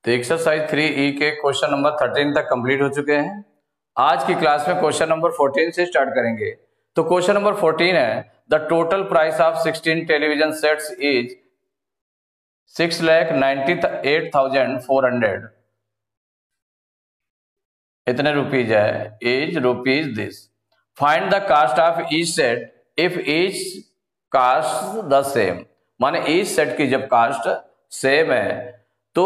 तो exercise 3E के question number 13 तक कंप्लीट हो चुके हैं। आज की क्लास में क्वेश्चन नंबर 14 से स्टार्ट करेंगे। तो क्वेश्चन नंबर 14 है, the total price of 16 television sets is 6,98,400। इतने रुपीज है, is rupees this. Find the cost of each set if each cost the same. माने ईच सेट की जब कास्ट सेम है तो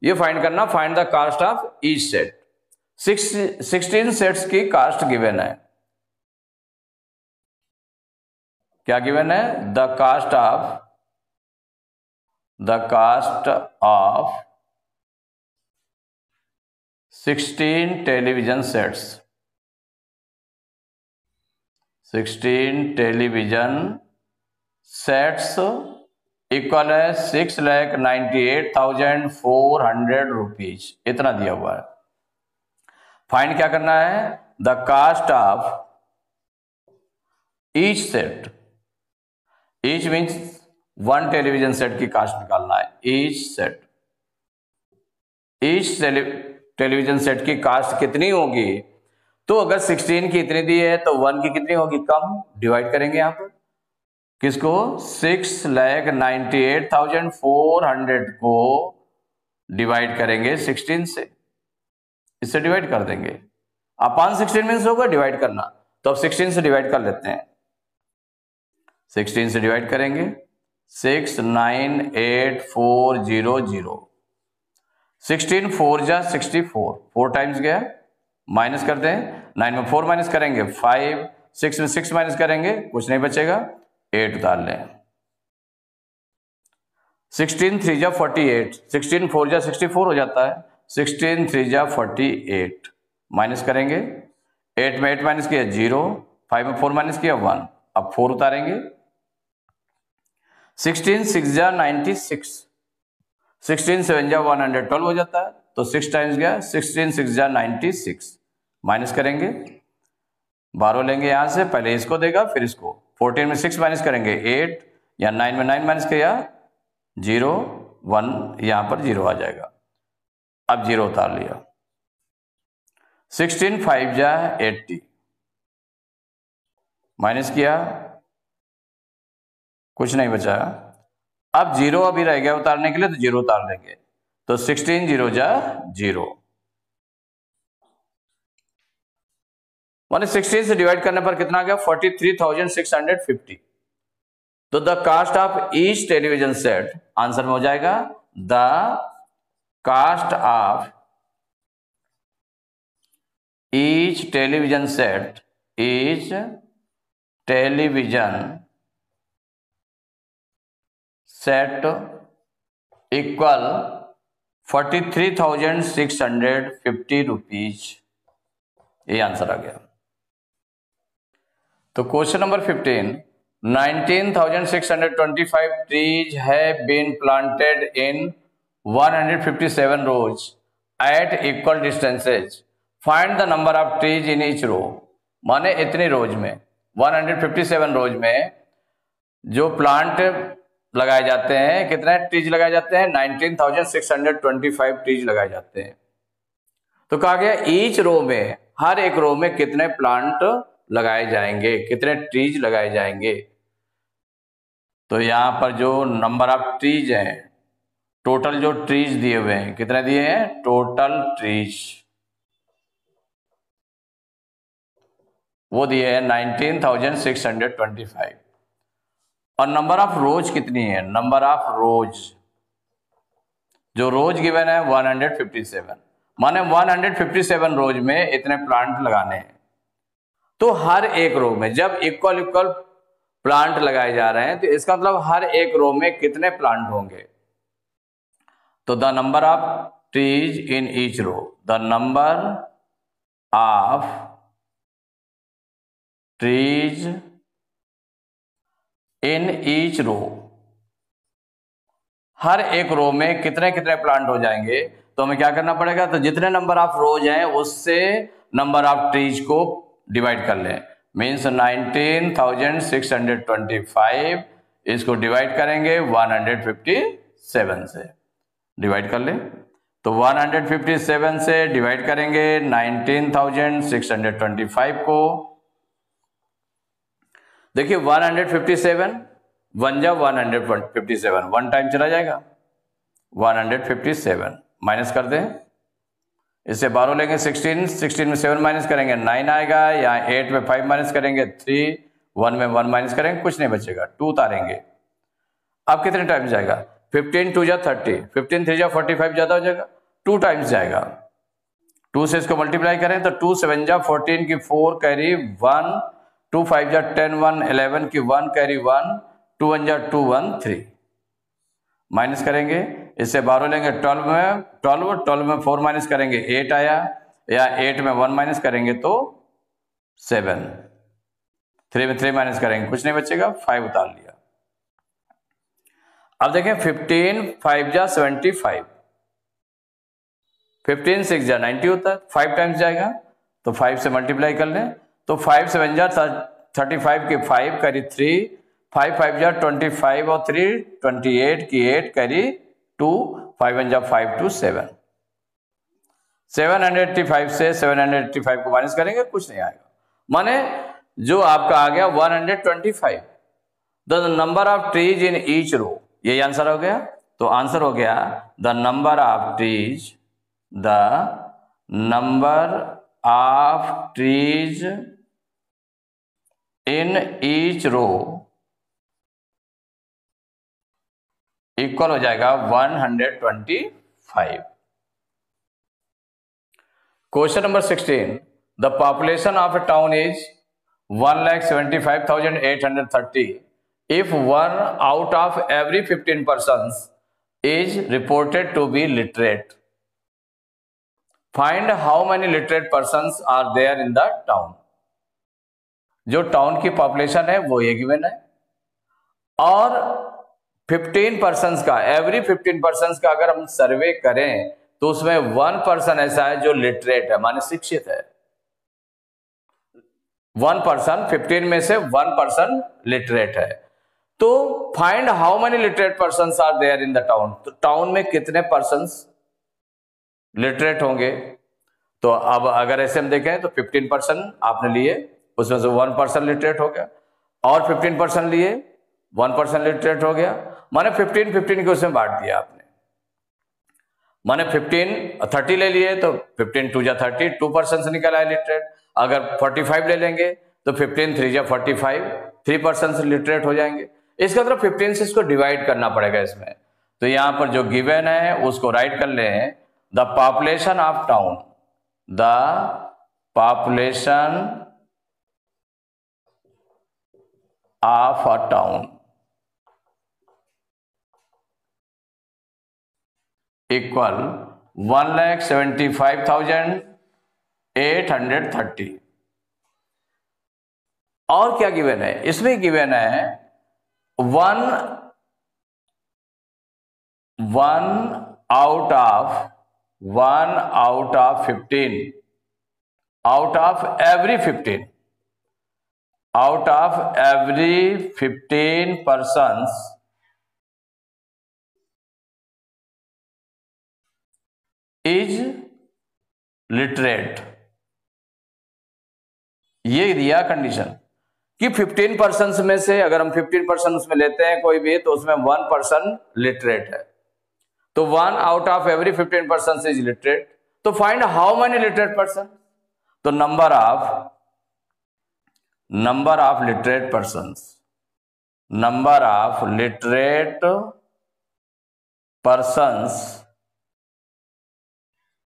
ये फाइंड करना, find the cost of each set. 16 sets की कास्ट गिवन है। क्या गिवन है? The cost of 16 television sets. 16 television sets equal है 6,98,400 रुपीज। इतना दिया हुआ है। फाइंड क्या करना है? The cost of each set. Each means one television set की कास्ट निकालना है। ईच टेलीविजन सेट की कास्ट कितनी होगी? तो अगर 16 की इतनी दी है तो 1 की कितनी होगी? कम। डिवाइड करेंगे यहां पर किसको? 6,98,400 को डिवाइड करेंगे 16 से। इससे डिवाइड कर देंगे। अपॉन 16 मीन्स होगा डिवाइड करना, तो अब 16 से डिवाइड कर लेते हैं। 16 से डिवाइड करेंगे 6,98,400। 16 4 जा 64, 4 टाइम्स गया, माइनस कर दें। 9 में 4 माइनस करेंगे 5, 6 में 6 माइनस करेंगे कुछ नहीं बचेगा, 8 उतार लें। 16 3 जा 48, 16 4 जा 64 हो जाता है। 16 3 जा 48 माइनस करेंगे। 8 में 8 माइनस किया 0, 5 में 4 माइनस किया 1, अब 4 उतारेंगे। 16 6 जा 96, 16 7 जा 112 हो जाता है, तो 6 टाइम्स गया। 16 6 जा 96 माइनस करेंगे। 12 लेंगे यहां से, पहले इसको देगा फिर इसको। 14 में 6 माइनस करेंगे 8, या 9 में 9 माइनस किया 0, 1 यहां पर 0 आ जाएगा। अब 0 उतार लिया। 16 5 जा 80 माइनस किया कुछ नहीं बचा। अब 0 अभी रह गया उतारने के लिए, तो 0 उतार देंगे। तो 16 0 जा 0, माने 16 से डिवाइड करने पर कितना आ गया? 43,650। तो the cost of each television set, answer में हो जाएगा the cost of each television set, each television set equal 43,650 rupees. ये आंसर आ गया। तो question number 15, 19,625 trees have been planted in 157 rows at equal distances. Find the number of trees in each row. माने इतनी रोज में, 157 रोज में जो plant लगाए जाते हैं, कितने ट्रीज लगाए जाते हैं? 19,625 ट्रीज लगाए जाते हैं। तो कहा गया ईच रो में, हर एक रो में कितने प्लांट लगाए जाएंगे, कितने ट्रीज लगाए जाएंगे। तो यहां पर जो नंबर ऑफ ट्रीज हैं, टोटल जो ट्रीज दिए हुए हैं, कितने दिए हैं? टोटल ट्रीज वो दिए हैं 19,625। और नंबर ऑफ रोज कितनी है? नंबर ऑफ रोज, जो रोज गिवन है 157, माने 157 रोज में इतने प्लांट लगाने हैं। तो हर एक रो में जब इक्वल प्लांट लगाए जा रहे हैं, तो इसका मतलब हर एक रो में कितने प्लांट होंगे? तो the number of trees in each row, the number of trees in each row, हर एक रो में कितने कितने प्लांट हो जाएंगे। तो हमें क्या करना पड़ेगा? तो जितने नंबर ऑफ रोज हैं उससे नंबर ऑफ ट्रीज को डिवाइड कर लें। मीन्स 19,625 इसको डिवाइड करेंगे 157 से, डिवाइड कर लें। तो 157 से डिवाइड करेंगे 19,625 को। देखिए 157 वन जा 157, वन टाइम चला जाएगा, 157 माइनस कर दें, इससे 12 लेंगे 16 में 7 माइनस करेंगे 9 आएगा, यहाँ 8 में 5 माइनस करेंगे 3, 1 में 1 माइनस करेंगे, कुछ नहीं बचेगा, 2 उतारेंगे। अब कितने टाइम जाएगा, 15 2 जा 30, 15 3 जा 45 ज्यादा हो जाएगा, 2 टाइम्स जाएगा। 2 से इसको मल्टीप्लाई करें तो 2 7 जा 14 की 4 कैरी 1, 2 5 जा 10 1 11 की 1 कैरी 1, 2 1 जा 2 1 3 माइनस करेंगे, इससे 12 लेंगे 12 में 4 माइनस करेंगे 8 आया, या 8 में 1 माइनस करेंगे तो 7, 3 में 3 माइनस करेंगे, कुछ नहीं बचेगा, 5 उतार लिया। अब देखें 15 5 जा 75, 15 6 जा 90 होता है, 5 टाइम्स जाएगा, तो 5 से मल्टीप्लाई कर लें, तो 5 7 जा 35 की 5 करी 3, 5 5 जा 25 और 3 28 की 8 करी 2, 5 1 जा 5 2 7, 785 से 785 को माइनस करेंगे, कुछ नहीं आएगा, माने जो आपका आ गया 125। The number of trees in each row, यही आंसर हो गया। तो आंसर हो गया the number of trees in each row equal हो जाएगा 125। Question number 16, the population of a town is 1,75,830 if 1 out of every 15 persons is reported to be literate. Find how many literate persons are there in the town. जो town की population है वो ये given है, और 15 persons का, every 15 persons का अगर हम सर्वे करें तो उसमें 1 पर्सन ऐसा है जो लिटरेट है, माने शिक्षित है। 1 पर्सन, 15 में से 1 पर्सन लिटरेट है। तो find how many literate persons are there in the town, तो टाउन में कितने पर्सन्स लिटरेट होंगे। तो अब अगर ऐसे हम देखें तो 15 पर्सन आपने लिए, उसमें से 1 पर्सन लिटरेट हो गया, और 15 पर्सन लिए 1 पर्सन लिटरेट हो गया, माने 15 के उसमें बांट दिया आपने, माने 30 ले लिए तो 15 2 जा 30, 2 पर्सन निकल आए लिटरेट। अगर 45 ले लेंगे तो 15 3 जा 45, 3 पर्सन लिटरेट हो जाएंगे। इसका मतलब 15 से इसको डिवाइड करना पड़ेगा इसमें। तो यहां पर जो गिवन है उसको राइट कर लें, the population of town, the population of a town equal 1,75,830। और क्या गिवन है, इसमें गिवन है 1 out of 15, out of every 15 persons is literate। ये दिया कंडीशन कि 15 पर्सन में से अगर हम 15 पर्सन उसमें लेते हैं कोई भी, तो उसमें 1 पर्सन लिटरेट है। तो 1 out of every 15 persons is literate। तो find how many literate person, तो number of literate persons, number of literate persons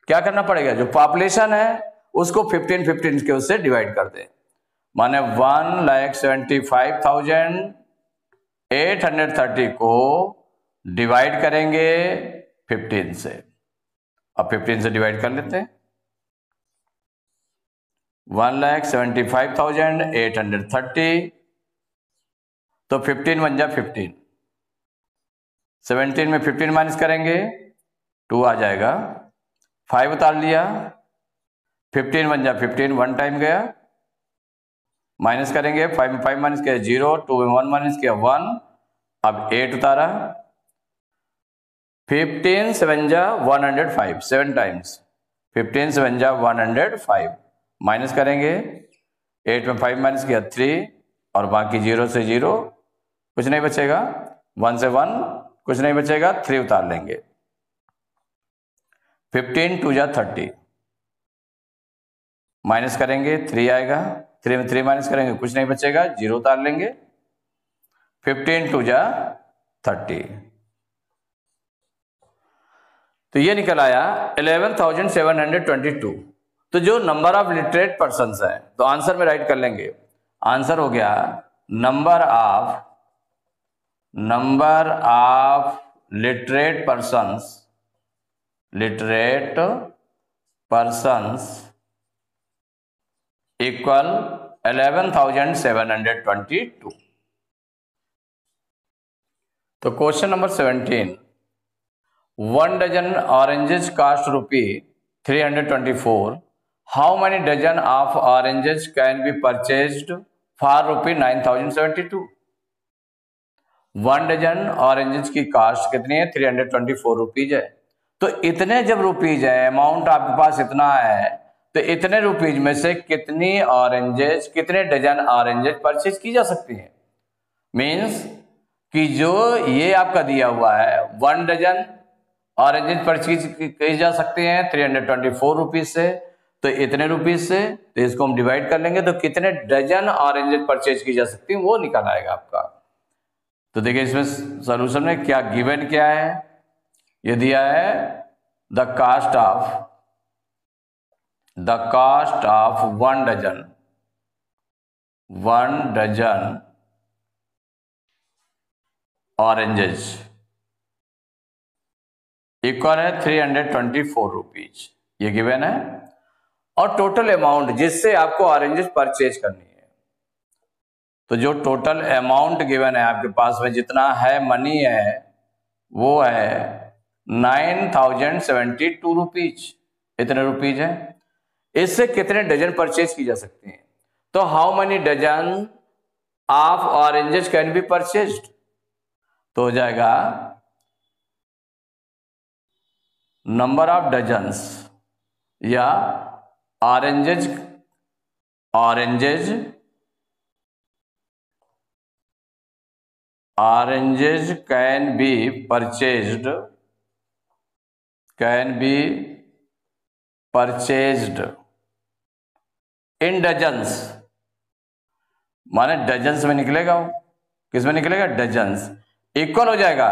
क्या करना पड़ेगा, जो पॉपुलेशन है उसको 15 के उससे डिवाइड कर दे, माने 1,75,830 को डिवाइड करेंगे 15 से। अब 15 से डिवाइड कर लेते हैं, 1,75,830, तो 15 बन जा 15, 17 में 15 माइनस करेंगे 2 आ जाएगा, 5 उतार लिया, 15 बन जा 15, 1 टाइम गया, माइनस करेंगे 5 में 5 माइनस किया 0, 2 में 1 माइनस किया 1, अब 8 उतारा, 15 7 जा 105, 7 टाइम्स 15 7 जा 105, माइनस करेंगे 8 में 5 माइनस किया 3, और बाकी 0 से 0 कुछ नहीं बचेगा, 1 से 1 कुछ नहीं बचेगा, 3 उतार लेंगे। 15 2 जा 30, माइनस करेंगे 3 आएगा, 3 में 3 माइनस करेंगे कुछ नहीं बचेगा, 0 उतार लेंगे। 15 2 जा 30, तो ये निकल आया 11,722। तो जो नंबर ऑफ लिटरेट पर्सन्स है, तो आंसर में राइट कर लेंगे। आंसर हो गया number of literate persons equal 11,722। तो question number 17, 1 dozen oranges cost ₹324, how many dozen of oranges can be purchased for ₹9,072। 1 dozen oranges की कास्ट कितनी है? 324 रुपीज है। तो इतने जब रुपीज है, अमाउंट आपके पास इतना है, तो इतने रुपीज में से कितने डजन ऑरेंजेस परचेज की जा सकती है? मीन्स कि जो ये आपका दिया हुआ है 1 डजन ऑरेंजेस परचेज की जा सकते हैं 324 रुपीज से, तो इतने रुपीज से, तो इसको हम डिवाइड कर लेंगे, तो कितने डजन ऑरेंजेस परचेज की जा सकती है वो निकल आएगा आपका। तो देखिए इसमें सॉल्यूशन में क्या गिवन क्या है, ये दिया है the cost of 1 dozen oranges equal है 324 रुपीज, ये गिवन है। और टोटल अमाउंट जिससे आपको ऑरेंजेस परचेज करनी है, तो जो टोटल अमाउंट गिवन है आपके पास में, जितना है मनी है, वो है 9,072 रुपीज, इतने रुपीज है। इससे कितने डजन परचेज की जा सकती हैं? तो how many dozen of oranges can be purchased, तो हो जाएगा नंबर ऑफ डजन्स या oranges can be purchased in dozens, माने डजन्स में निकलेगा, वो किस में निकलेगा? डजन्स। इक्वल हो जाएगा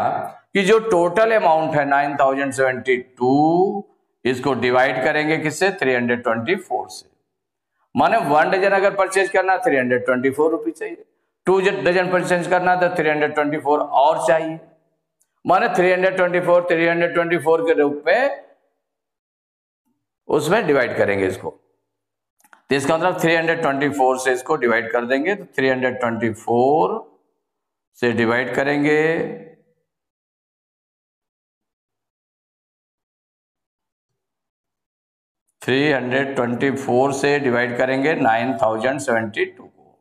कि जो टोटल अमाउंट है 9,072, इसको डिवाइड करेंगे किससे? 324 से। माने 1 डजन अगर परचेज करना 324 रुपीज चाहिए, 2 डजन परचेज करना तो 324 और चाहिए, माने 324 के रूप में उसमें डिवाइड करेंगे इसको। तो इसका मतलब 324 से इसको डिवाइड कर देंगे, तो 324 से डिवाइड करेंगे 324 से डिवाइड करेंगे 9,072 को।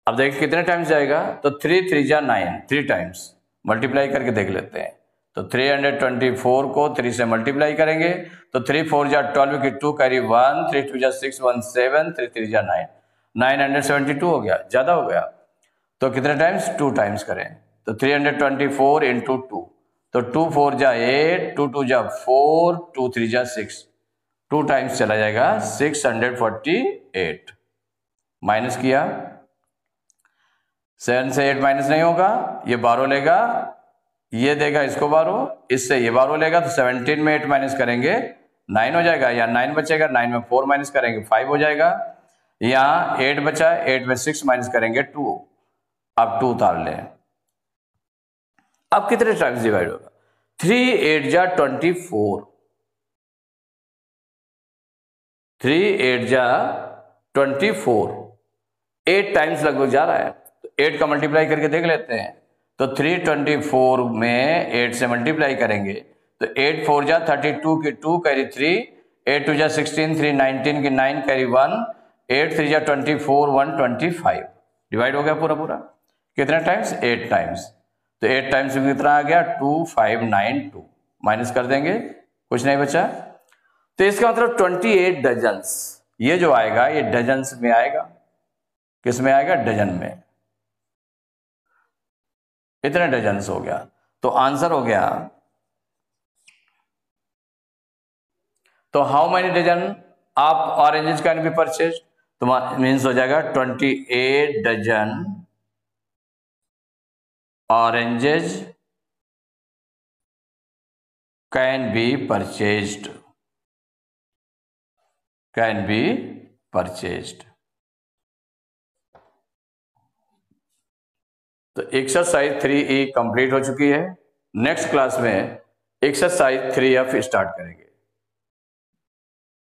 अब देखिए कितने टाइम्स जाएगा, तो 3 3 जा 9, 3 टाइम्स मल्टीप्लाई करके देख लेते हैं। तो 324 को 3 से मल्टीप्लाई करेंगे, तो 3 4 जा 12 की 2 कैरी 1, 3 2 जा 6 1 7, 3 3 जा 9, 972 हो गया, ज्यादा हो गया। तो कितने टाइम्स? 2 टाइम्स करें, तो 324 इंटू 2, तो 2 4 जा 8, 2 2 जा 4, 2 3 जा 6, 2 टाइम्स चला जाएगा 648। माइनस किया, 7 से 8 माइनस नहीं होगा, ये 12 लेगा, ये देगा इसको 12, इससे ये 12 लेगा, तो 17 में 8 माइनस करेंगे 9 हो जाएगा, या 9 बचेगा, 9 में 4 माइनस करेंगे 5 हो जाएगा, यहाँ 8 बचा, 8 में 6 माइनस करेंगे 2, अब 2 उतार लें। अब कितने टाइम्स डिवाइड होगा? 3 8 जा 24, 3 8 जा 24, 8 टाइम्स लगभग जा रहा है, तो 8 का मल्टीप्लाई करके देख लेते हैं। तो 324 में 8 से मल्टीप्लाई करेंगे, तो 8 4 जा 32 की 2 कैरी 3, 8 2 जा 16, 3 19 की 9 कैरी 1, 8 3 जा 24, 1 25, डिवाइड हो गया पूरा। कितने टाइम्स? 8 टाइम्स। तो 8 टाइम्स में कितना आ गया? 2592। माइनस कर देंगे, कुछ नहीं बचा। तो इसका मतलब 28 डजन्स, ये जो आएगा ये डजन्स में आएगा। किस में आएगा? डजन में। इतने डजन्स हो गया। तो आंसर हो गया, तो how many dozen of oranges can be purchase? तो मीन्स हो जाएगा 28 dozen oranges can be purchased, can be purchased. तो एक्सरसाइज 3E कंप्लीट हो चुकी है। नेक्स्ट क्लास में एक्सरसाइज 3F स्टार्ट करेंगे।